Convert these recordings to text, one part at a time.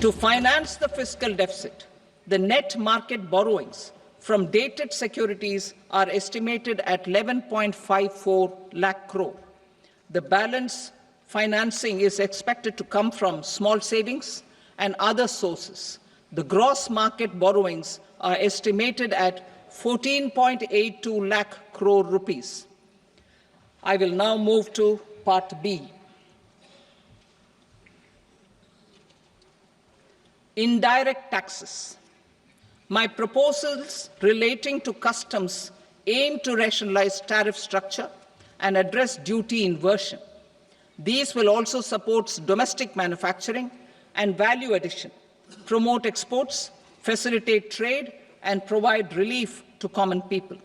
To finance the fiscal deficit, the net market borrowings from dated securities are estimated at 11.54 lakh crore. The balance financing is expected to come from small savings and other sources. The gross market borrowings are estimated at 14.82 lakh crore rupees. I will now move to Part B. Indirect taxes. My proposals relating to customs aim to rationalize tariff structure and address duty inversion. These will also support domestic manufacturing and value addition, promote exports, facilitate trade, and provide relief to common people.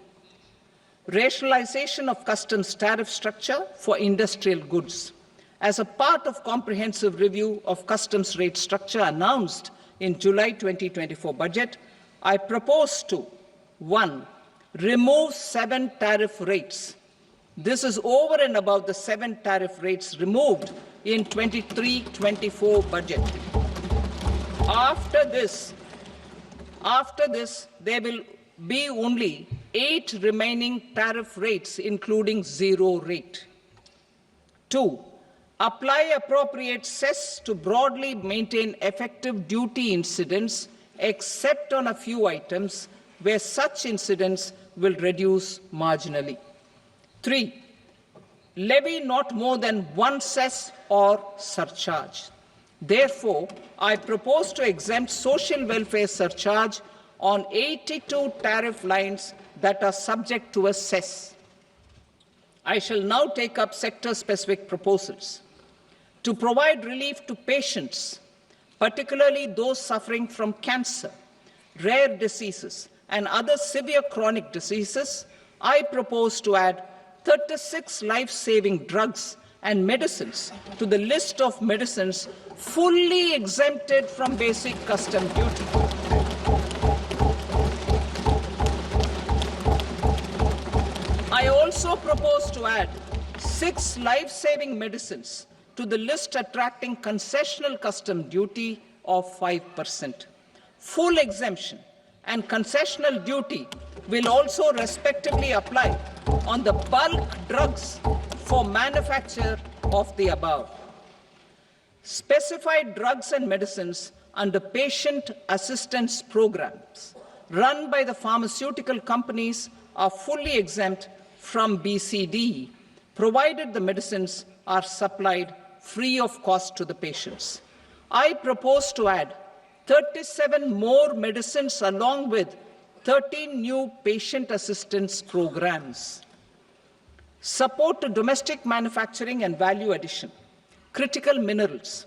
Rationalization of customs tariff structure for industrial goods. As a part of comprehensive review of customs rate structure announced in July 2024 budget, I propose to 1. Remove 7 tariff rates. This is over and above the 7 tariff rates removed in 23-24 budget. After this, there will be only 8 remaining tariff rates, including 0 rate. 2. Apply appropriate cess to broadly maintain effective duty incidence, except on a few items where such incidence will reduce marginally. 3. Levy not more than 1 cess or surcharge. Therefore, I propose to exempt social welfare surcharge on 82 tariff lines that are subject to a cess. I shall now take up sector-specific proposals. To provide relief to patients, particularly those suffering from cancer, rare diseases, and other severe chronic diseases, I propose to add 36 life-saving drugs and medicines to the list of medicines fully exempted from basic custom duty. I also propose to add 6 life-saving medicines to the list attracting concessional custom duty of 5%. Full exemption and concessional duty will also respectively apply on the bulk drugs for manufacture of the above. Specified drugs and medicines under patient assistance programs run by the pharmaceutical companies are fully exempt from BCD, provided the medicines are supplied free of cost to the patients. I propose to add 37 more medicines along with 13 new patient assistance programs. Support to domestic manufacturing and value addition. Critical minerals.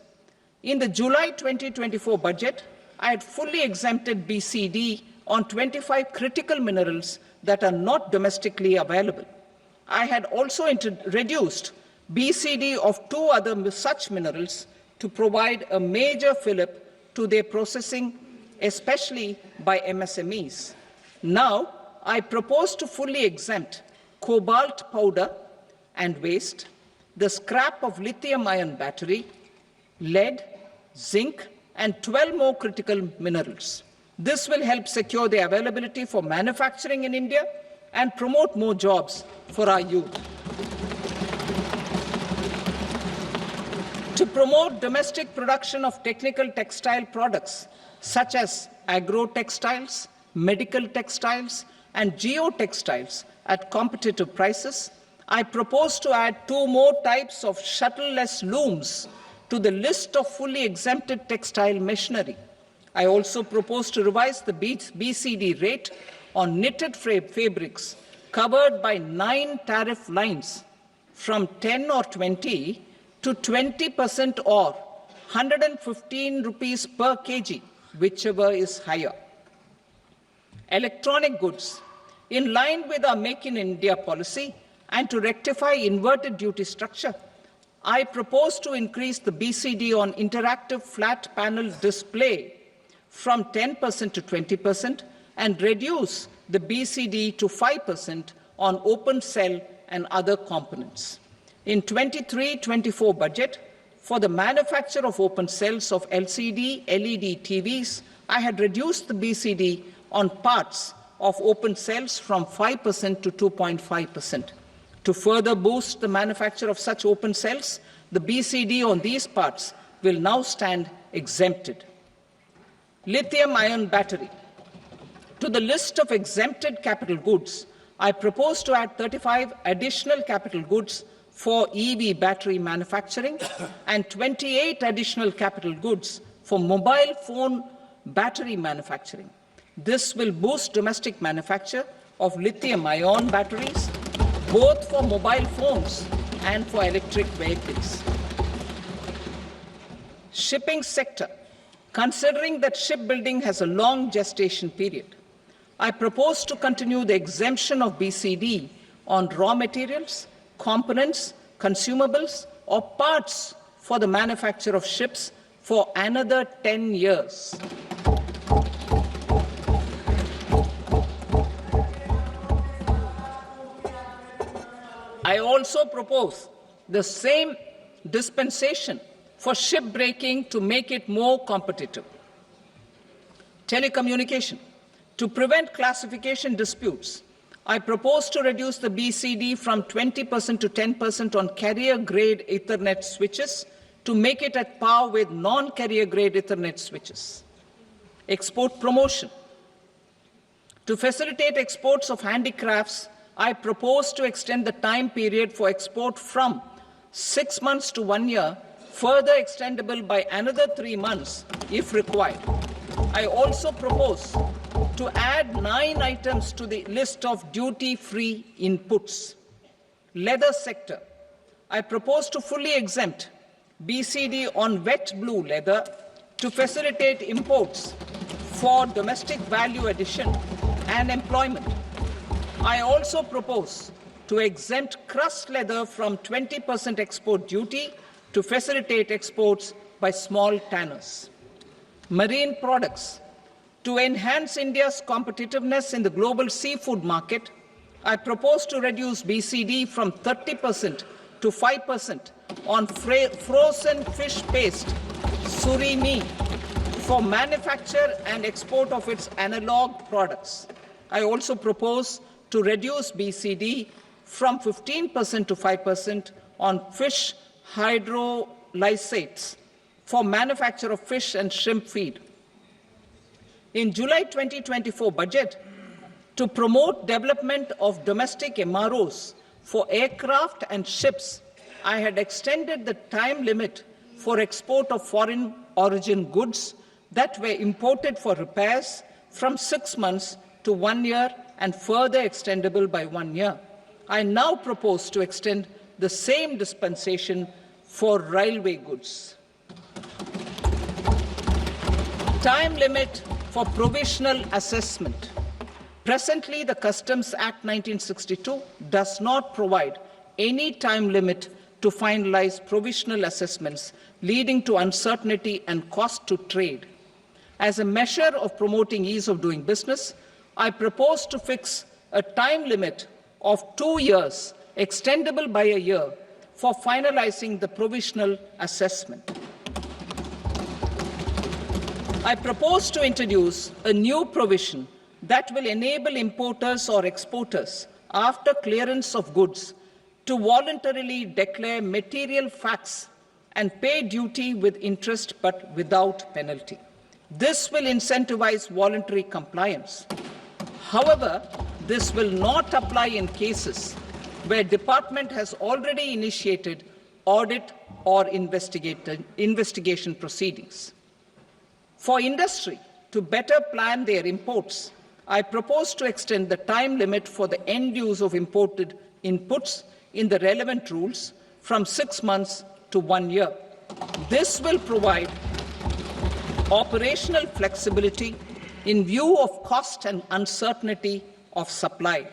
In the July 2024 budget, I had fully exempted BCD on 25 critical minerals that are not domestically available. I had also reduced BCD of 2 other such minerals to provide a major fillip to their processing, especially by MSMEs. Now, I propose to fully exempt cobalt powder and waste, the scrap of lithium-ion battery, lead, zinc, and 12 more critical minerals. This will help secure their availability for manufacturing in India and promote more jobs for our youth. To promote domestic production of technical textile products such as agro-textiles, medical textiles, and geotextiles at competitive prices, I propose to add 2 more types of shuttle-less looms to the list of fully exempted textile machinery. I also propose to revise the BCD rate on knitted fabrics covered by 9 tariff lines from 10 or 20 to 20% or 115 rupees per kg, whichever is higher. Electronic goods. In line with our Make in India policy and to rectify inverted duty structure, I propose to increase the BCD on interactive flat panel display from 10% to 20% and reduce the BCD to 5% on open cell and other components. In 23-24 budget, For the manufacture of open cells of LCD, LED TVs, I had reduced the BCD on parts of open cells from 5% to 2.5%. To further boost the manufacture of such open cells, the BCD on these parts will now stand exempted. Lithium-ion battery. To the list of exempted capital goods, I propose to add 35 additional capital goods for EV battery manufacturing and 28 additional capital goods for mobile phone battery manufacturing. This will boost domestic manufacture of lithium-ion batteries, both for mobile phones and for electric vehicles. Shipping sector. Considering that shipbuilding has a long gestation period, I propose to continue the exemption of BCD on raw materials, components, consumables, or parts for the manufacture of ships for another 10 years. I also propose the same dispensation for shipbreaking to make it more competitive. Telecommunication. To prevent classification disputes, I propose to reduce the BCD from 20% to 10% on carrier-grade Ethernet switches to make it at par with non-carrier-grade Ethernet switches. Export promotion. To facilitate exports of handicrafts, I propose to extend the time period for export from 6 months to 1 year, further extendable by another 3 months if required. I also propose to add 9 items to the list of duty-free inputs. Leather sector. I propose to fully exempt BCD on wet blue leather to facilitate imports for domestic value addition and employment. I also propose to exempt crust leather from 20% export duty to facilitate exports by small tanners. Marine products. To enhance India's competitiveness in the global seafood market, I propose to reduce BCD from 30% to 5% on frozen fish paste, surimi, for manufacture and export of its analog products. I also propose to reduce BCD from 15% to 5% on fish hydrolysates for manufacture of fish and shrimp feed. In July 2024 budget, to promote development of domestic MROs for aircraft and ships, I had extended the time limit for export of foreign origin goods that were imported for repairs from 6 months to 1 year and further extendable by 1 year. I now propose to extend the same dispensation for railway goods. Time limit for provisional assessment. Presently, the Customs Act 1962 does not provide any time limit to finalize provisional assessments, leading to uncertainty and cost to trade. As a measure of promoting ease of doing business, I propose to fix a time limit of 2 years, extendable by a year, for finalizing the provisional assessment. I propose to introduce a new provision that will enable importers or exporters, after clearance of goods, to voluntarily declare material facts and pay duty with interest but without penalty. This will incentivize voluntary compliance. However, this will not apply in cases where department has already initiated audit or investigation proceedings. For industry to better plan their imports, I propose to extend the time limit for the end use of imported inputs in the relevant rules from 6 months to 1 year. This will provide operational flexibility in view of cost and uncertainty of supply.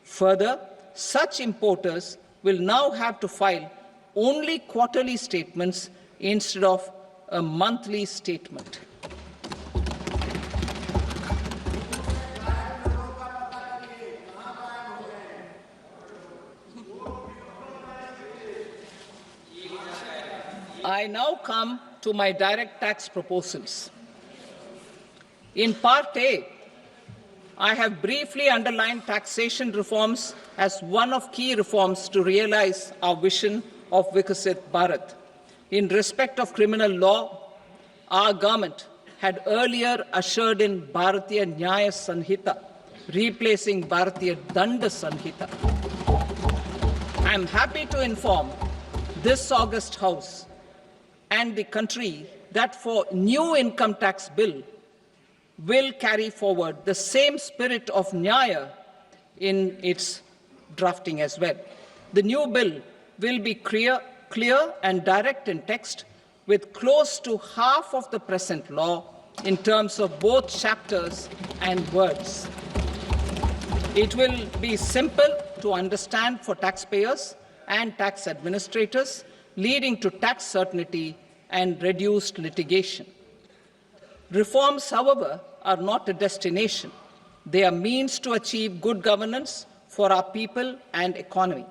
Further, such importers will now have to file only quarterly statements instead of a monthly statement. I now come to my direct tax proposals. In Part A, I have briefly underlined taxation reforms as one of key reforms to realize our vision of Vikasit Bharat. In respect of criminal law, our government had earlier ushered in Bharatiya Nyaya Sanhita, replacing Bharatiya Danda Sanhita. I am happy to inform this august House and the country that for new income tax bill will carry forward the same spirit of Nyaya in its drafting as well. The new bill will be clear and direct in text, with close to half of the present law in terms of both chapters and words. It will be simple to understand for taxpayers and tax administrators, leading to tax certainty and reduced litigation. Reforms, however, are not a destination. They are means to achieve good governance for our people and economy.